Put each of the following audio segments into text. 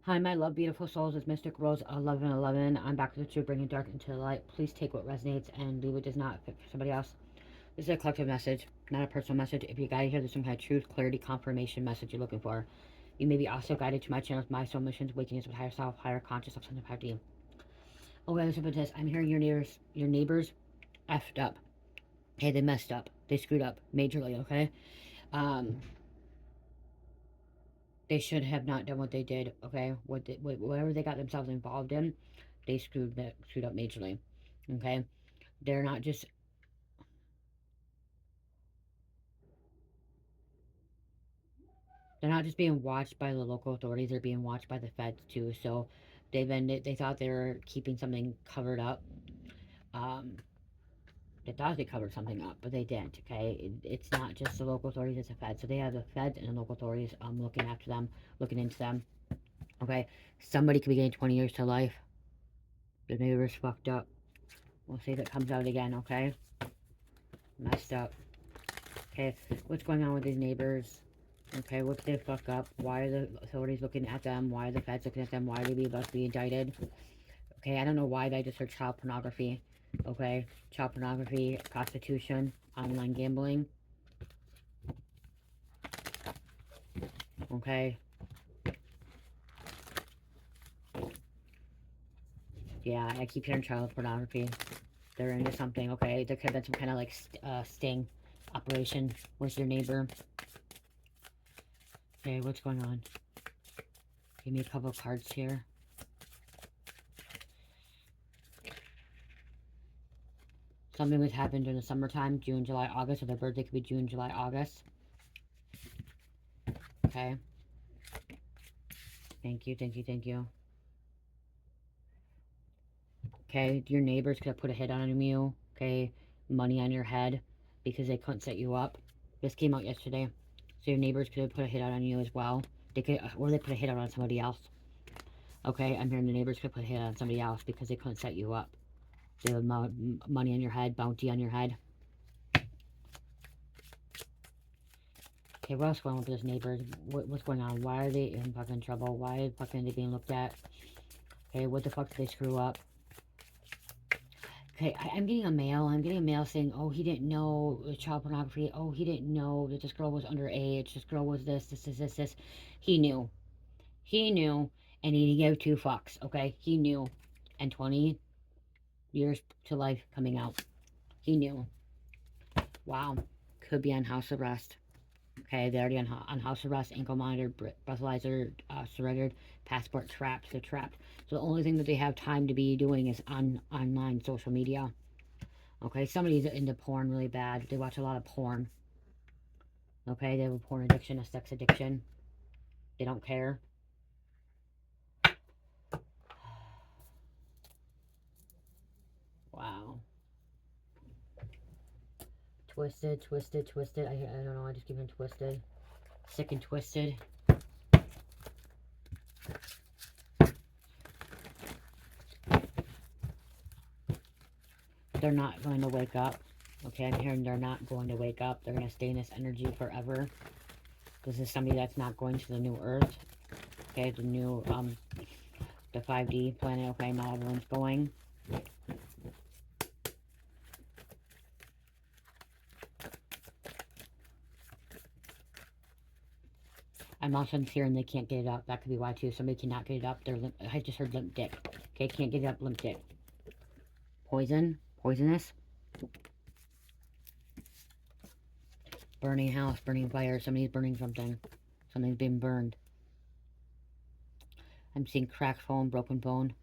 Hi, my love, beautiful souls. It's Mystic Rose 1111. I'm back with you, bringing dark into the light. Please take what resonates and leave what does not fit for somebody else. This is a collective message, not a personal message. If you guys hear there's some kind of truth, clarity, confirmation message you're looking for, you may be also guided to my channels, my soul missions, awakenings with higher self, higher conscious, substance of higher team. Oh, wait, listen to this. I'm hearing your neighbors effed up. Okay, they messed up. They screwed up majorly. Okay, um, they should have not done what they did. Okay, whatever they got themselves involved in, they screwed up majorly. Okay, they're not just they're not just being watched by the local authorities. They're being watched by the feds too. So they thought they were keeping something covered up. Um, they thought they covered something up, but they didn't. Okay, it's not just the local authorities; it's the feds. So they have the feds and the local authorities looking after them, looking into them. Okay, somebody could be getting 20 years to life. The neighbor's fucked up. We'll see if it comes out again. Okay, messed up. Okay, what's going on with these neighbors? Okay, what's their fuck up? Why are the authorities looking at them? Why are the feds looking at them? Why are they about to be indicted? Okay, I don't know why they just heard child pornography. Okay, child pornography, prostitution, online gambling. Okay, yeah, I keep hearing child pornography. They're into something. Okay, there could have been some kind of like sting operation with your neighbor. Okay, what's going on? Give me a couple of cards here. Something would happen during the summertime, June, July, August, or their birthday could be June, July, August. Okay. Thank you, thank you, thank you. Okay, your neighbors could have put a hit on you. Okay, money on your head because they couldn't set you up. This came out yesterday. So your neighbors could have put a hit out on you as well. They could, or they put a hit out on somebody else. Okay, I'm hearing the neighbors could put a hit on somebody else because they couldn't set you up. They have money on your head, bounty on your head. Okay, what else going on with those neighbors? What's going on? Why are they in fucking trouble? Why are fucking they being looked at? Okay, what the fuck did they screw up? Okay, I'm getting a mail. I'm getting a mail saying, oh, he didn't know child pornography. Oh, he didn't know that this girl was underage. This girl was this. He knew. He knew, and he gave two fucks, okay? He knew. And 20 years to life coming out. He knew. Wow. Could be on house arrest. Okay, they're already on house arrest, ankle monitor, breathalyzer, surrendered, passport trapped. They're trapped. So the only thing that they have time to be doing is online social media. Okay, somebody's into porn really bad. They watch a lot of porn. Okay, they have a porn addiction, a sex addiction. They don't care. Wow. Twisted, twisted, twisted. I don't know. I just keep him twisted. Sick and twisted. They're not going to wake up. Okay, I'm hearing they're not going to wake up. They're going to stay in this energy forever. This is somebody that's not going to the new earth. Okay, the new, the 5D planet. Okay, not everyone's going. I'm also hearing they can't get it up. That could be why too. Somebody cannot get it up. I just heard limp dick. Okay, can't get it up, limp dick. Poison, poisonous. Burning house, burning fire. Somebody's burning something. Something's being burned. I'm seeing cracked phone, broken phone.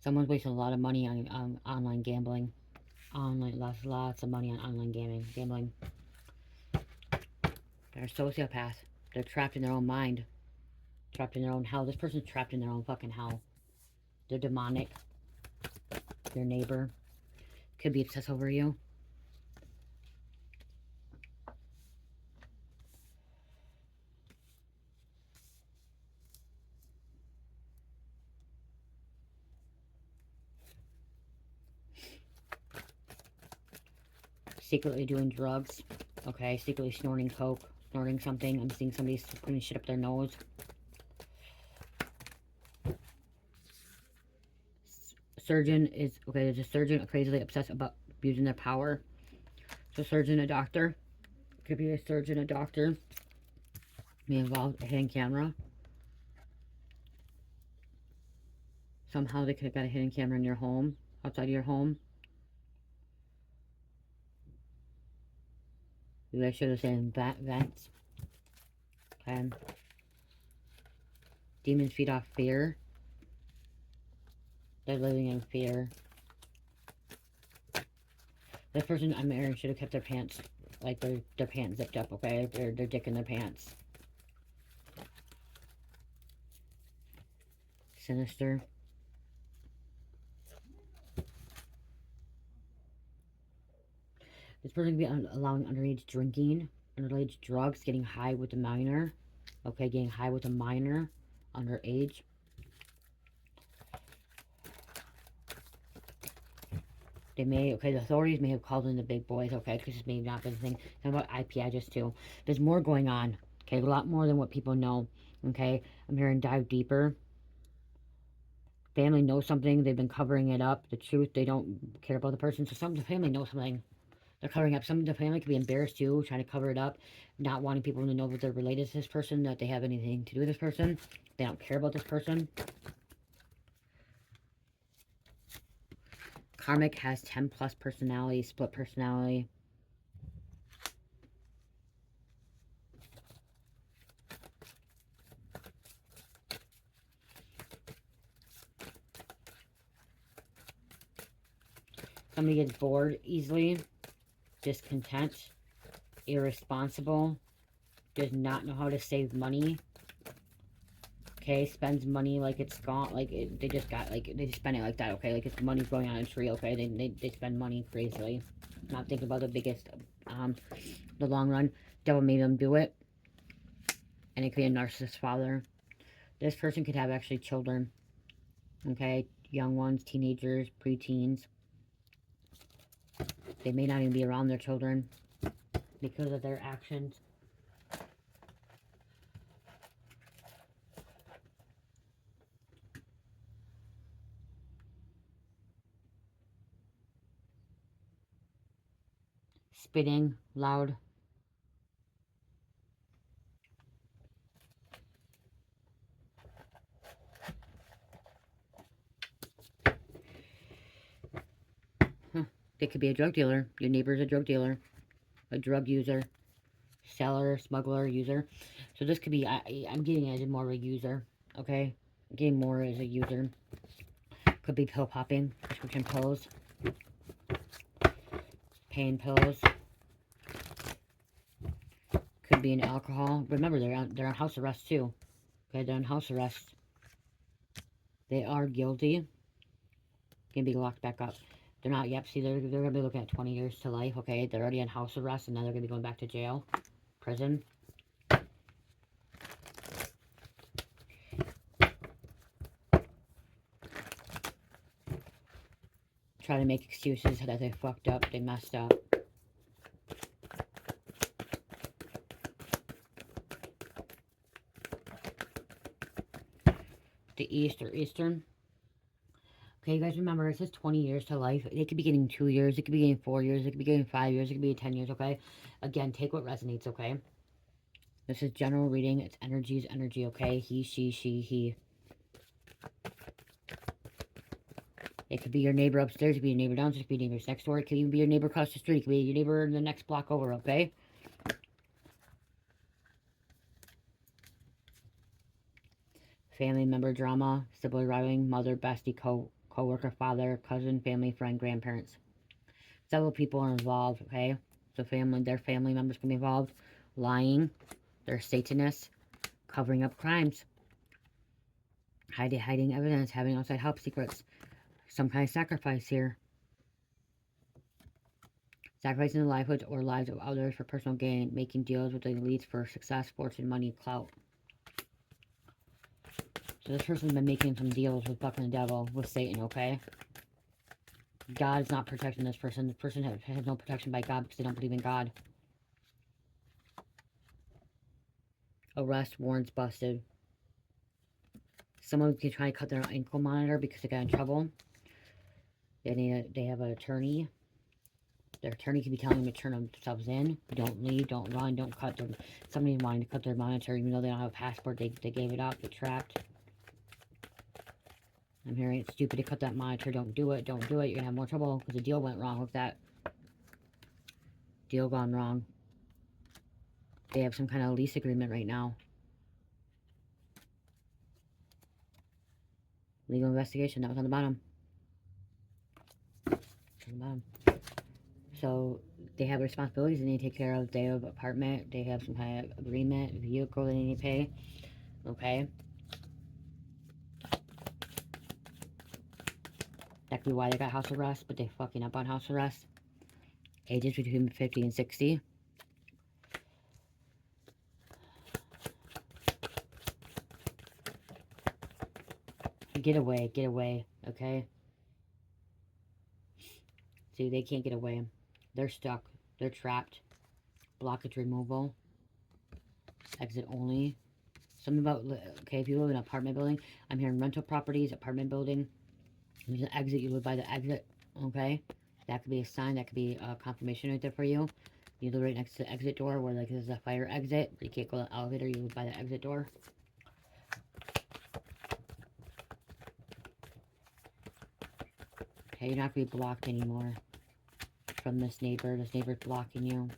Someone's wasting a lot of money on online gambling. Lots of money on online gambling. They're a sociopath. They're trapped in their own mind. Trapped in their own hell. This person's trapped in their own fucking hell. They're demonic. Your neighbor could be obsessed over you. Secretly doing drugs. Okay, secretly snorting coke. Snorting something. I'm seeing somebody putting shit up their nose. surgeon is, okay, there's a surgeon crazily obsessed about abusing their power. So surgeon, a doctor. Could be a surgeon, a doctor. May involve a hidden camera. Somehow they could have got a hidden camera in your home, outside of your home. Maybe I should have said vents. Okay. Demons feed off fear. They're living in fear. This person I'm marrying should have kept their pants, like their pants zipped up, okay? Their dick in their pants. Sinister. This person could be allowing underage drinking, underage drugs, getting high with a minor. Okay, getting high with a minor, underage. They may, okay, the authorities may have called in the big boys, okay, because this may not be the thing. Talking about IP address too. There's more going on, okay, a lot more than what people know, okay. I'm here and dive deeper. Family knows something, they've been covering it up. The truth, they don't care about the person. So some of the family knows something. They're covering up. Some of the family could be embarrassed too, trying to cover it up, not wanting people to know that they're related to this person, that they have anything to do with this person. They don't care about this person. Karmic has 10 plus personality, split personality. Somebody gets bored easily, discontent, irresponsible, does not know how to save money. Okay, spends money like it's gone, like they just got, like they just spend it like that. Okay, like it's money's going on a tree. Okay, they spend money crazily, not thinking about the biggest, the long run. Devil made them do it, and it could be a narcissist father. This person could have actually children. Okay, young ones, teenagers, preteens. They may not even be around their children because of their actions. Spitting, loud. Huh. They could be a drug dealer. Your neighbor's a drug dealer, a drug user, seller, smuggler, user. So this could be, I'm getting it as more of a user, okay? I'm getting more as a user. Could be pill popping, prescription pills, pain pills. Could be an alcohol. Remember, they're on house arrest too. Okay, they're on house arrest. They are guilty. Can be locked back up. They're not yet. See, they're going to be looking at 20 years to life. Okay, they're already on house arrest, and now they're going to be going back to jail, prison. Try to make excuses that they fucked up, they messed up. The East or Eastern. Okay, you guys remember, it says 20 years to life. They could be getting 2 years, it could be getting 4 years, it could be getting 5 years, it could be 10 years, okay? Again, take what resonates, okay? This is general reading. It's energy, okay? He, she, he. It could be your neighbor upstairs, it could be your neighbor downstairs, it could be your neighbor next door, it could even be your neighbor across the street, it could be your neighbor in the next block over, okay? Family member drama, sibling rivaling, mother, bestie, co-worker, father, cousin, family, friend, grandparents. Several people are involved, okay? So their family members can be involved. Lying, they're Satanists, covering up crimes, hiding evidence, having outside help secrets, some kind of sacrifice here. Sacrificing the livelihoods or lives of others for personal gain, making deals with the elites for success, fortune, money, clout. So this person's been making some deals with Buck and the devil, with Satan, okay? God is not protecting this person. This person has no protection by God because they don't believe in God. Arrest, warrants busted. Someone can try to cut their ankle monitor because they got in trouble. They have an attorney. Their attorney could be telling them to turn themselves in. Don't leave, don't run, don't cut them. Somebody's wanting to cut their monitor, even though they don't have a passport. They gave it up. They're trapped. I'm hearing it's stupid to cut that monitor. Don't do it. Don't do it. You're going to have more trouble because the deal went wrong with that. Deal gone wrong. They have some kind of lease agreement right now. Legal investigation. That was on the bottom. On the bottom. So they have responsibilities they need to take care of. They have apartment. They have some kind of agreement, vehicle they need to pay. Okay. That could be why they got house arrest, but they fucking up on house arrest. Ages between 50 and 60. Get away, okay? See, they can't get away. They're stuck. They're trapped. Blockage removal. Exit only. Something about, okay, if you live in an apartment building, I'm hearing rental properties, apartment building. There's an exit, you live by the exit, okay? That could be a sign, that could be a confirmation right there for you. You live right next to the exit door where, like, there's a fire exit. You can't go to the elevator, you live by the exit door. Okay, you're not going to be blocked anymore from this neighbor. This neighbor's blocking you.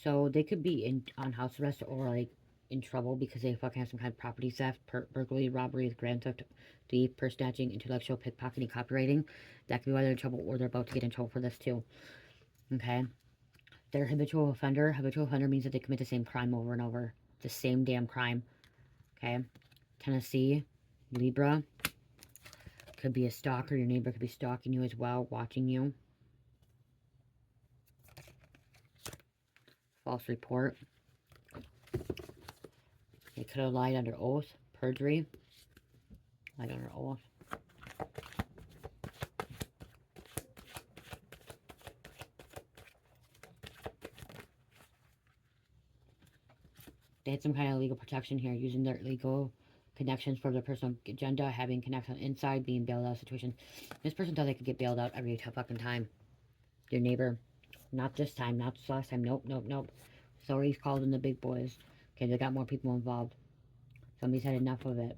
So they could be on house arrest or like in trouble because they fucking have some kind of property theft, burglary, robbery, grand theft, thief, purse snatching, intellectual pickpocketing, copywriting. That could be why they're in trouble or they're about to get in trouble for this too. Okay? They're habitual offender. Habitual offender means that they commit the same crime over and over. The same damn crime. Okay? Tennessee, Libra. Could be a stalker. Your neighbor could be stalking you as well, watching you. False report. They could have lied under oath. Perjury. Lied under oath. They had some kind of legal protection here, using their legal connections for their personal agenda, having connections inside, being bailed out situation. This person thought they could get bailed out every fucking time. Your neighbor. Not this time, not this last time. Nope, nope, nope. Sorry's called in the big boys. Okay, they got more people involved. Somebody's had enough of it.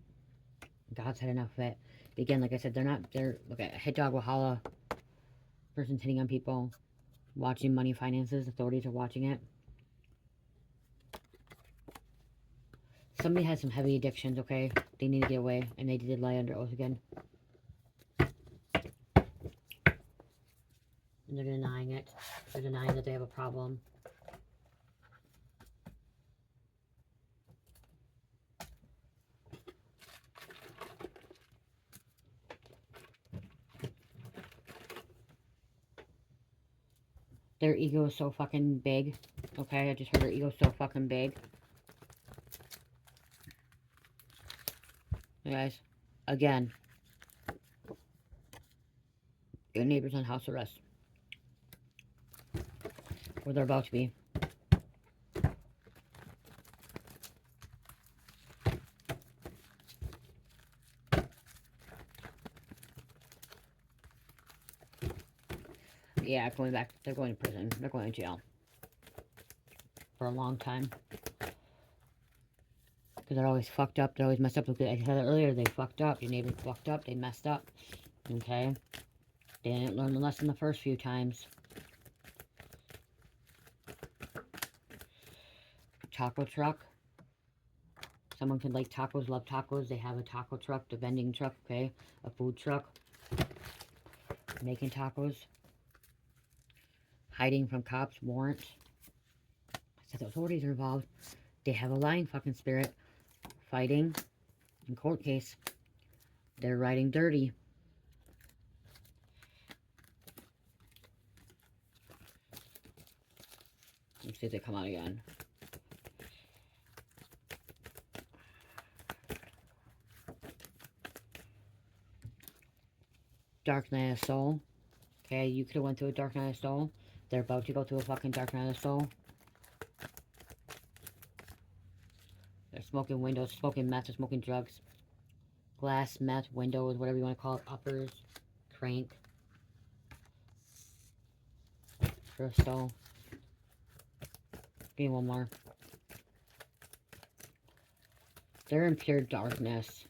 God's had enough of it. But again, like I said, they're, look at hit dog Wahala. Person's hitting on people. Watching money finances. Authorities are watching it. Somebody has some heavy addictions, okay? They need to get away. And they did lie under oath again. And they're denying it. They're denying that they have a problem. Their ego is so fucking big. Okay, I just heard their ego is so fucking big. You guys, again, your neighbor's on house arrest. Or they're about to be. Yeah, going back. They're going to prison. They're going to jail. For a long time. Because they're always fucked up. They're always messed up. Like I said earlier, they fucked up. Your neighbor fucked up. They messed up. Okay? They didn't learn the lesson the first few times. Taco truck. Someone could like tacos, love tacos. They have a taco truck, the vending truck, okay? A food truck. Making tacos. Hiding from cops, warrant. I said the authorities are involved. They have a lying fucking spirit. Fighting. In court case. They're riding dirty. Let's see if they come out again. Dark Night of Soul. Okay, you could have went through a Dark Night of Soul. They're about to go through a fucking dark night of the soul. They're smoking windows, smoking meth, they're smoking drugs. Glass, meth, windows, whatever you want to call it. Uppers, crank. Crystal. Give me one more. They're in pure darkness.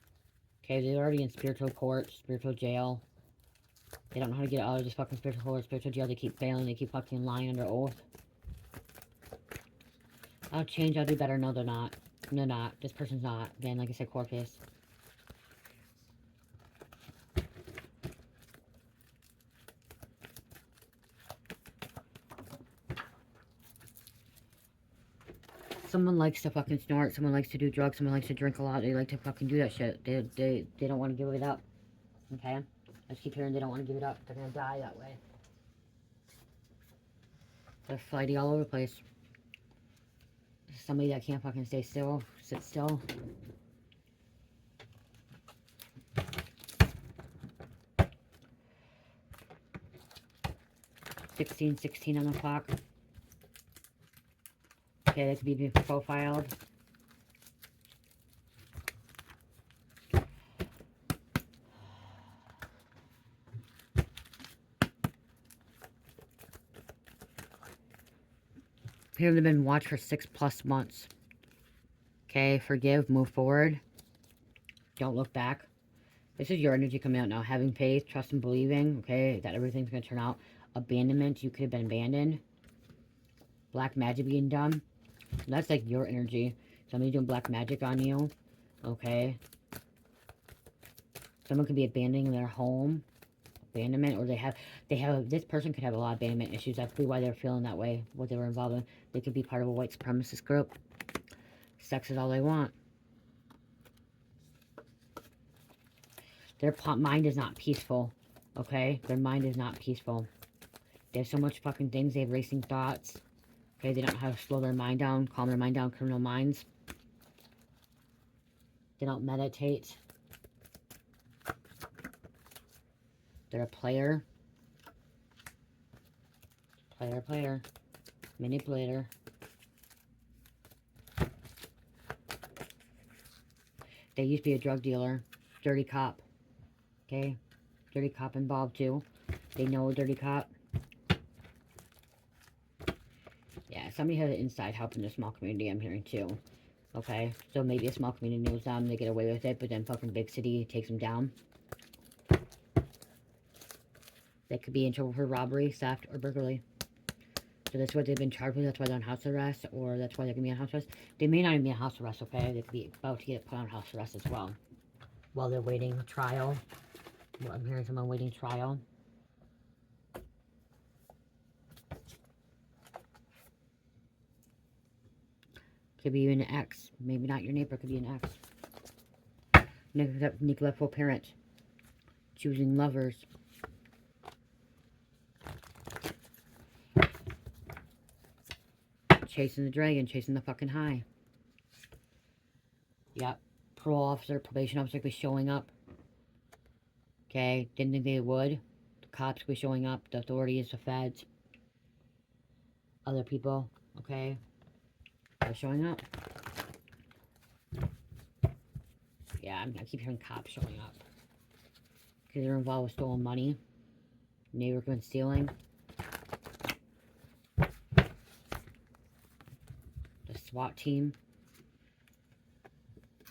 Okay, they're already in spiritual court, spiritual jail. They don't know how to get out of this fucking spiritual court, spiritual jail. They keep failing. They keep fucking lying under oath. I'll change. I'll do better. No, they're not. They're not. This person's not. Again, like I said, court case. Someone likes to fucking snort. Someone likes to do drugs. Someone likes to drink a lot. They like to fucking do that shit. They don't want to give it up. Okay? I just keep hearing they don't want to give it up. They're gonna die that way. They're flighty all over the place. Somebody that can't fucking stay still, sit still. $16 on the clock. Okay, that could be profiled. Here they've been watched for 6+ months. Okay, forgive, move forward. Don't look back. This is your energy coming out now. Having faith, trust, and believing. Okay, that everything's going to turn out. Abandonment, you could have been abandoned. Black magic being done. That's like your energy. Somebody doing black magic on you. Okay. Someone could be abandoning their home. Abandonment, or this person could have a lot of abandonment issues. That could be why they're feeling that way, what they were involved in. They could be part of a white supremacist group. Sex is all they want. Their mind is not peaceful. Okay? Their mind is not peaceful. They have so much fucking things. They have racing thoughts. Okay? They don't know how to slow their mind down, calm their mind down, criminal minds. They don't meditate. They're a player. Player. Manipulator. They used to be a drug dealer. Dirty cop. Okay? Dirty cop involved too. They know a dirty cop. Yeah, somebody has an inside help in the small community, I'm hearing too. Okay? So maybe a small community knows them, they get away with it, but then fucking big city takes them down. They could be in trouble for robbery, theft, or burglary. So that's what they've been charged with. That's why they're on house arrest, or that's why they're going to be on house arrest. They may not even be on house arrest, okay? They could be about to get put on house arrest as well. While they're waiting trial. Well, I'm hearing someone waiting trial. Could be an ex. Maybe not your neighbor. Could be an ex. Neglectful parent. Choosing lovers. Chasing the dragon. Chasing the fucking high. Yep. Parole officer, probation officer could be showing up. Okay. Didn't think they would. The cops could be showing up. The authorities, the feds. Other people. Okay. They're showing up. Yeah, I keep hearing cops showing up. Because they're involved with stolen money. Neighbor been stealing. The SWAT team.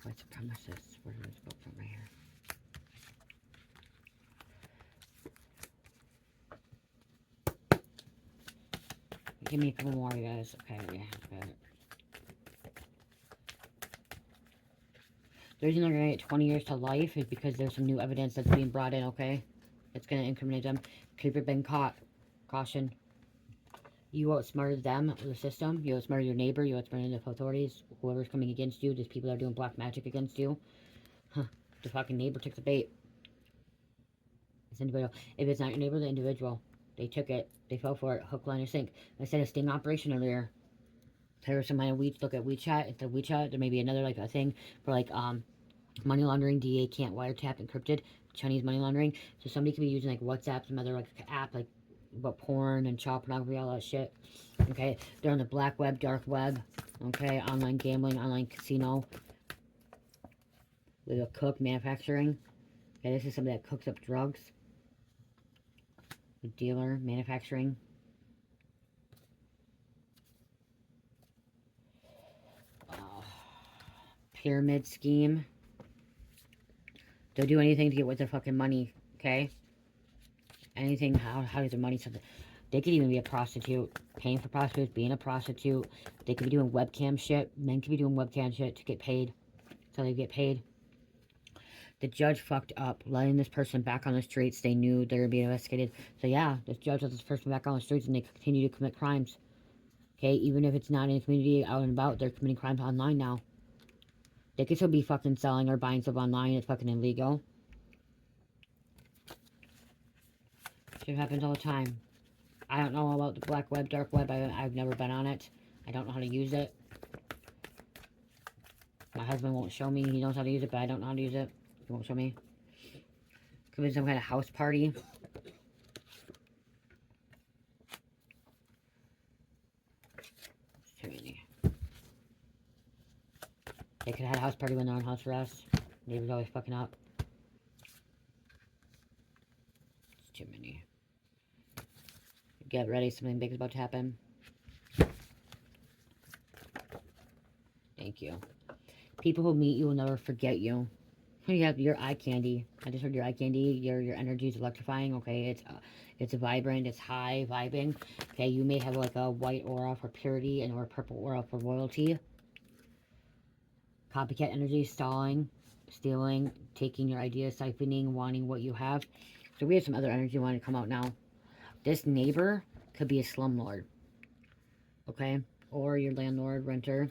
White supremacists. Where is this book from right here? Give me a couple more, you guys. Okay, yeah, got it. The reason they're going to get 20 years to life is because there's some new evidence that's being brought in, okay? It's going to incriminate them. Could have been caught. Caution. You outsmarted them, the system. You outsmarted your neighbor. You outsmarted the authorities. Whoever's coming against you. There's people that are doing black magic against you. Huh. The fucking neighbor took the bait. It's individual. If it's not your neighbor, the individual. They took it. They fell for it. Hook, line, or sink. I said a sting operation earlier. Terrorism might look at WeChat. It's a WeChat. There may be another, like, a thing for, like, money laundering. DA can't wiretap encrypted. Chinese money laundering. So somebody could be using, like, WhatsApp, some other, like, app, like, about porn and child pornography, all that shit. Okay, they're on the black web, dark web. Okay, online gambling, online casino. With a cook, manufacturing. Okay, this is somebody that cooks up drugs. A dealer, manufacturing. Pyramid scheme. They'll do anything to get with their fucking money, okay? Anything, how does their money something? They could even be a prostitute, paying for prostitutes, being a prostitute. They could be doing webcam shit. Men could be doing webcam shit to get paid. So they get paid. The judge fucked up, letting this person back on the streets. They knew they were being investigated. So yeah, this judge let this person back on the streets and they continue to commit crimes. Okay, even if it's not in the community, out and about, they're committing crimes online now. They could still be fucking selling or buying stuff online. It's fucking illegal. Shit happens all the time. I don't know about the black web, dark web. I've never been on it. I don't know how to use it. My husband won't show me. He knows how to use it, but I don't know how to use it. He won't show me. Could be some kind of house party. Too many. They could have had a house party when they're on house arrest. Neighbors always fucking up. It's too many. Get ready, something big is about to happen. Thank you. People who meet you will never forget you. You have your eye candy. I just heard your eye candy. Your energy is electrifying. Okay, it's vibrant. It's high vibing. Okay, you may have like a white aura for purity and or a purple aura for royalty. Copycat energy, stalling, stealing, taking your ideas, siphoning, wanting what you have. So we have some other energy wanting to come out now. This neighbor could be a slumlord. Okay, or your landlord, renter.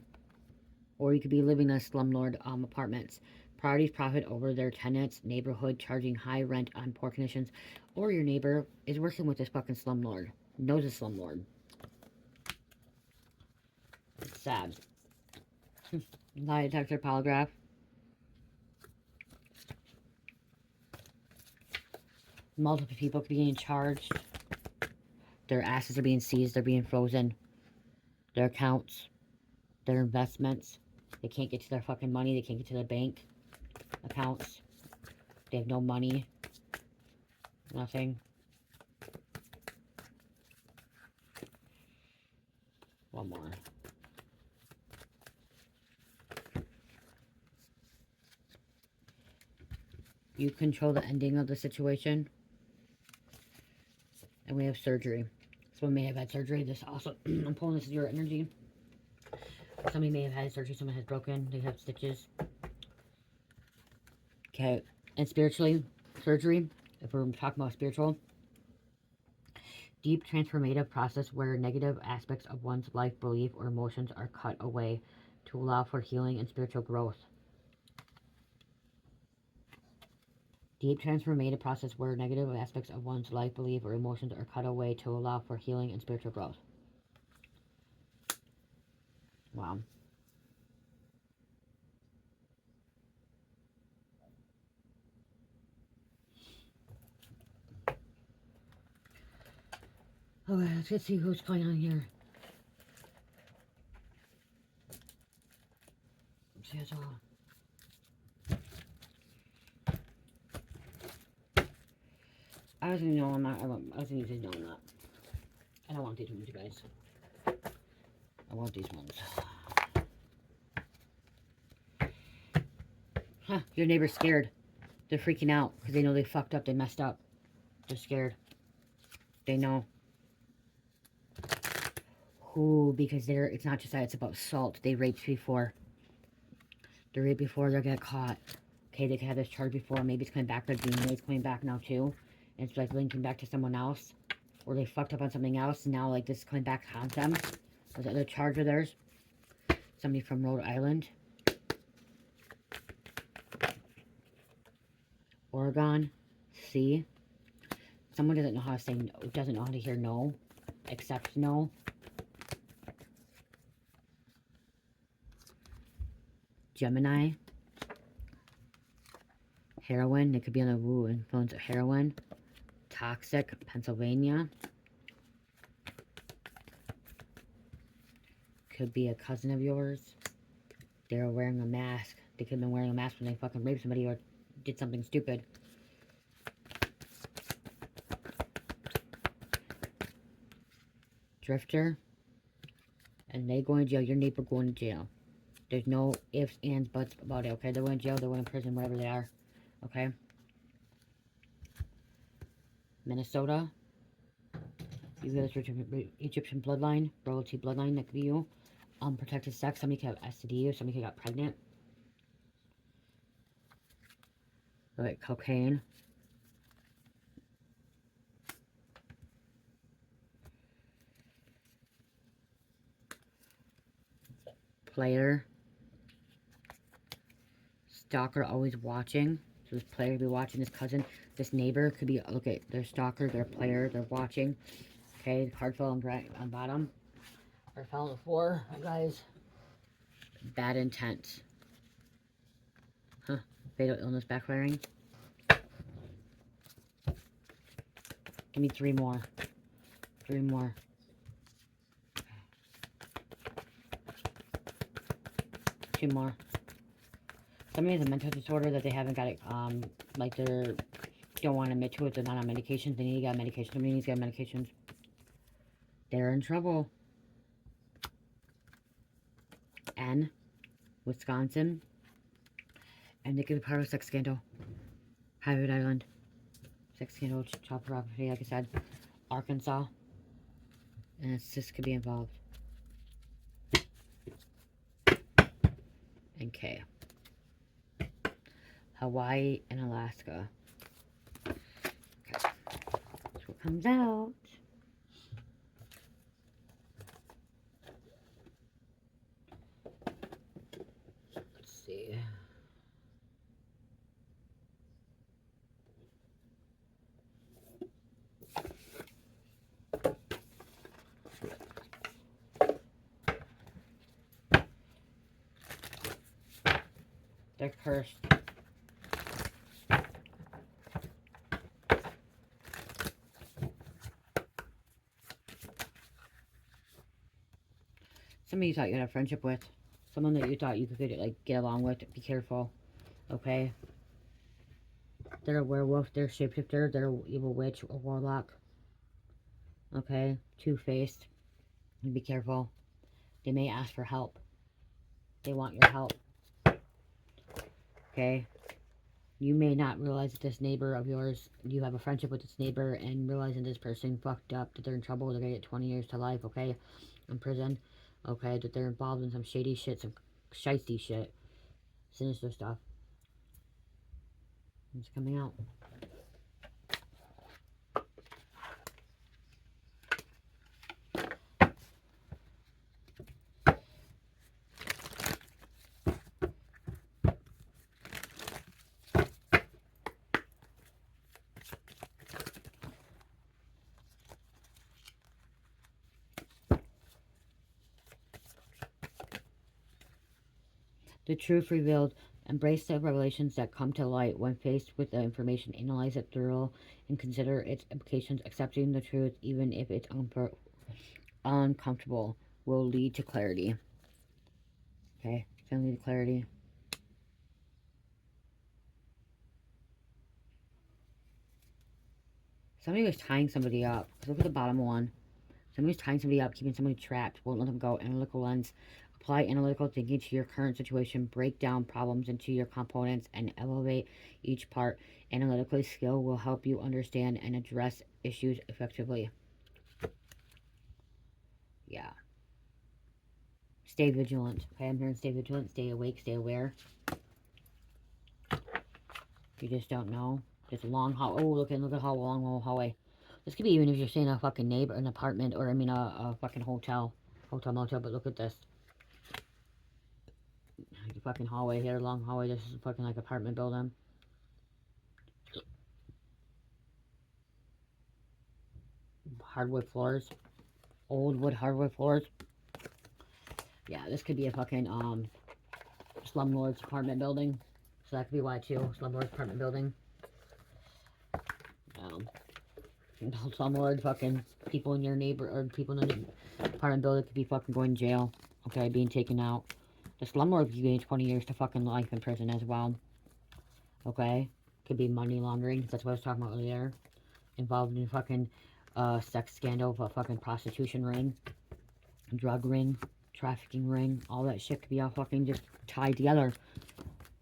Or you could be living in a slumlord apartments. Priorities profit over their tenants, neighborhood charging high rent on poor conditions. Or your neighbor is working with this fucking slumlord. Knows a slumlord. It's sad. Lie detector, polygraph. Multiple people could be getting charged. Their assets are being seized. They're being frozen. Their accounts. Their investments. They can't get to their fucking money. They can't get to their bank accounts. They have no money. Nothing. One more. You control the ending of the situation. And we have surgery. Someone may have had surgery. This also, I'm pulling this as your energy. Somebody may have had surgery. Someone has broken. They have stitches. Okay. And spiritually, surgery, if we're talking about spiritual, deep transformative process where negative aspects of one's life, belief, or emotions are cut away to allow for healing and spiritual growth. Deep transformative process where negative aspects of one's life, belief, or emotions are cut away to allow for healing and spiritual growth. Wow. Okay, let's see who's going on here. See, that's all. I was gonna know I'm not. I was gonna just know I'm not. I don't want these ones, you guys. I want these ones. Huh, your neighbor's scared. They're freaking out because they know they fucked up, they messed up. They're scared. They know. Who, because it's not just that, it's about assault. They raped before. They raped before they got caught. Okay, they could have this charge before. Maybe it's coming back. Their DNA is coming back now too. And it's like linking back to someone else. Or they fucked up on something else and now like this is coming back to haunt them. Was that the charge of theirs? Somebody from Rhode Island. Oregon. C. Someone doesn't know how to say no, doesn't know how to hear no. Accept no. Gemini. Heroin. They could be on the influence of heroin. Toxic. Pennsylvania. Could be a cousin of yours. They're wearing a mask. They could have been wearing a mask when they fucking raped somebody or did something stupid. Drifter. And they going to jail. Your neighbor going to jail. There's no ifs, ands, buts about it, okay? They're going to jail. They're going to prison, whatever they are. Okay? Minnesota. You got this Egyptian bloodline. Royalty bloodline. That could be you. Unprotected sex. Somebody could have STD or somebody could have got pregnant. Like cocaine. Player. Stalker always watching. So this player could be watching this cousin. This neighbor could be, look at their stalker, their player, they're watching. Okay, the card fell on bottom. Or fell on the floor, guys. Bad intent. Huh. Fatal illness backfiring. Give me 3 more. 3 more. 2 more. Somebody has a mental disorder that they haven't got it, like they're, don't want to admit to it, they're not on medications, they need to get medication, somebody needs to get medications. They're in trouble. N, Wisconsin, and they could be part of a sex scandal. Private Island, sex scandal, child pornography, like I said, Arkansas, and this could be involved. And K. Hawaii and Alaska. Okay. That's what comes out. Let's see. They're cursed. Somebody you thought you had a friendship with. Someone that you thought you could, like, get along with. Be careful. Okay? They're a werewolf. They're a shapeshifter. They're an evil witch. A warlock. Okay? Two-faced. Be careful. They may ask for help. They want your help. Okay? You may not realize that this neighbor of yours, you have a friendship with this neighbor, and realizing this person fucked up, that they're in trouble, they're gonna get 20 years to life, okay? In prison. Okay? That they're involved in some shady shit, some shiesty shit. Sinister stuff. It's coming out. The truth revealed. Embrace the revelations that come to light. When faced with the information, analyze it thoroughly and consider its implications. Accepting the truth, even if it's uncomfortable, will lead to clarity. Okay, it's going to lead to clarity. Somebody was tying somebody up. Look at the bottom one. Somebody's tying somebody up, keeping somebody trapped, won't let them go. Analytical lens. Apply analytical thinking to your current situation. Break down problems into your components and elevate each part. Analytical skill will help you understand and address issues effectively. Yeah. Stay vigilant. Okay, I'm hearing stay vigilant. Stay awake. Stay aware. You just don't know. Just a long hallway. Oh, look at how long the hallway. This could be even if you're staying in a fucking neighbor, an apartment, or I mean a fucking hotel. Motel, but look at this. Like a fucking hallway here, long hallway. This is a fucking like apartment building. Hardwood floors. Old wood hardwood floors. Yeah, this could be a fucking slumlord's apartment building. So that could be why too. Slumlord's apartment building. Slumlord fucking people in your neighbor or people in the apartment building could be fucking going to jail. okay, being taken out. The slumlord could be getting 20 years to fucking life in prison as well, okay? Could be money laundering, that's what I was talking about earlier. Involved in fucking sex scandal, a fucking prostitution ring, drug ring, trafficking ring, all that shit could be all fucking just tied together,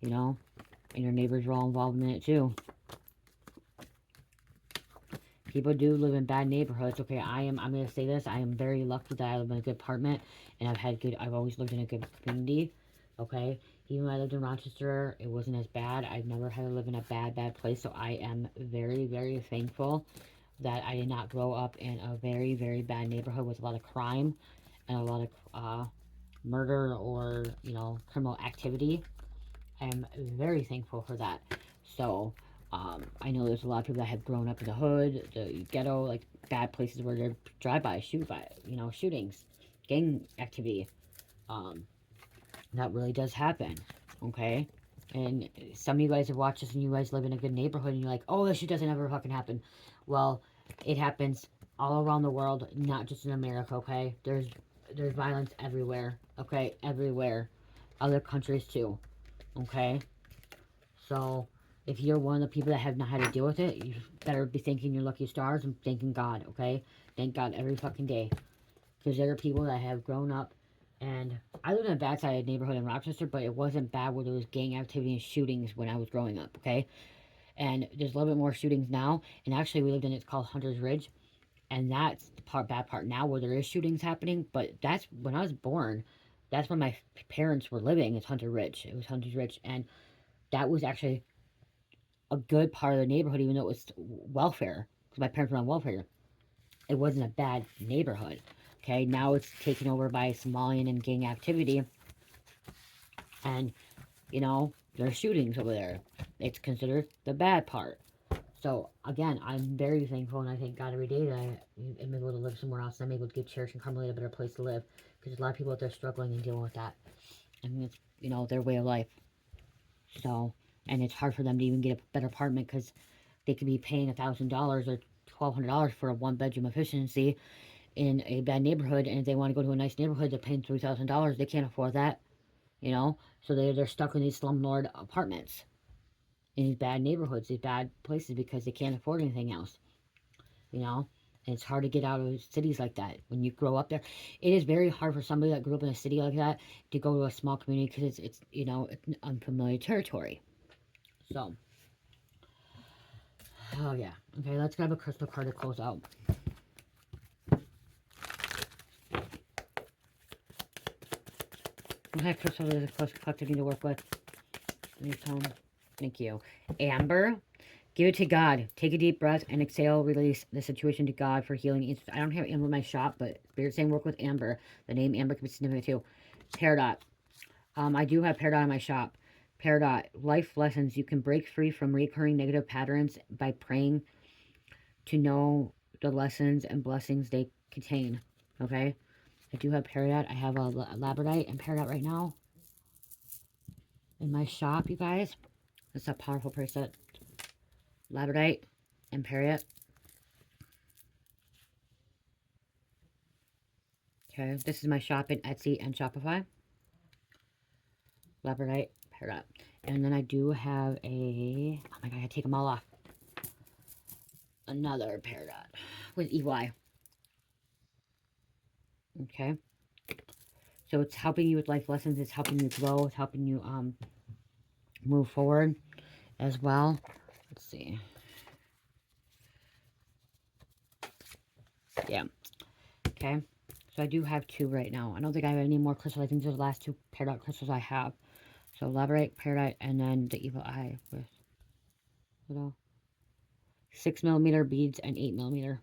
you know? And your neighbors are all involved in it too. People do live in bad neighborhoods. Okay, I'm gonna say this. I am very lucky that I live in a good apartment and I've always lived in a good community. Okay. Even when I lived in Rochester, it wasn't as bad. I've never had to live in a bad place. So I am very, very thankful that I did not grow up in a very, very bad neighborhood with a lot of crime and a lot of murder or, you know, criminal activity. I'm very thankful for that. So, I know there's a lot of people that have grown up in the hood, the ghetto, like bad places where they're drive-by, you know, shootings, gang activity. Um, that really does happen, okay? And some of you guys have watched this and you guys live in a good neighborhood and you're like, oh, this shit doesn't ever fucking happen. Well, it happens all around the world, not just in America, okay? There's violence everywhere, okay? Everywhere. Other countries too, okay? So, if you're one of the people that have not had to deal with it, you better be thanking your lucky stars and thanking God, okay? Thank God every fucking day. Because there are people that have grown up, and I lived in a bad side neighborhood in Rochester, but it wasn't bad where there was gang activity and shootings when I was growing up, okay? And there's a little bit more shootings now, and actually we lived in, it's called Hunter's Ridge, and that's the bad part now where there is shootings happening, but that's, when I was born, that's where my parents were living, it's Hunter Ridge. It was Hunter's Ridge, and that was actually a good part of the neighborhood, even though it was welfare, because my parents were on welfare. It wasn't a bad neighborhood. Okay, now it's taken over by Somalian and gang activity, and you know there's shootings over there. It's considered the bad part. So again, I'm very thankful, and I thank God every day that I am able to live somewhere else. And I'm able to give Cherish and Carmelita a better place to live, because a lot of people out there struggling and dealing with that, and it's, you know, their way of life. So, and it's hard for them to even get a better apartment because they could be paying $1,000 or $1,200 for a one-bedroom efficiency in a bad neighborhood, and if they want to go to a nice neighborhood, they're paying $3,000. They can't afford that, you know. So they're stuck in these slumlord apartments in these bad neighborhoods, these bad places, because they can't afford anything else, you know. And it's hard to get out of cities like that when you grow up there. It is very hard for somebody that grew up in a city like that to go to a small community because it's you know, it's unfamiliar territory. So, oh yeah. Okay, let's grab a crystal card to close out. Okay, crystal is a close collective need to work with. Thank you. Amber, give it to God. Take a deep breath and exhale. Release the situation to God for healing. I don't have Amber in my shop, but Spirit saying work with Amber. The name Amber can be significant too. Peridot. I do have Peridot in my shop. Peridot. Life lessons. You can break free from recurring negative patterns by praying to know the lessons and blessings they contain. Okay? I do have Peridot. I have a Labradorite and Peridot right now in my shop, you guys. It's a powerful bracelet. Labradorite and Peridot. Okay, this is my shop in Etsy and Shopify. Labradorite, Peridot. And then I do have a, oh my god, I take them all off. Another Peridot with EY. Okay. So it's helping you with life lessons. It's helping you grow. It's helping you move forward as well. Let's see. Yeah. Okay. So I do have two right now. I don't think I have any more crystals. I think those are the last two Peridot crystals I have. So Labradorite, Peridot, and then the Evil Eye with little 6mm beads and 8mm.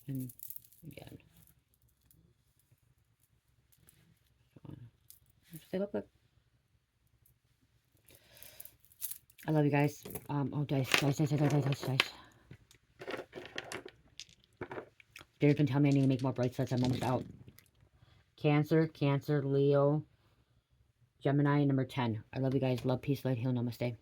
And again, they look good. I love you guys. Oh, dice. They've been telling me I need to make more bracelets. I'm almost out. Cancer, Leo, Gemini, number 10. I love you guys. Love, peace, light, heal, namaste.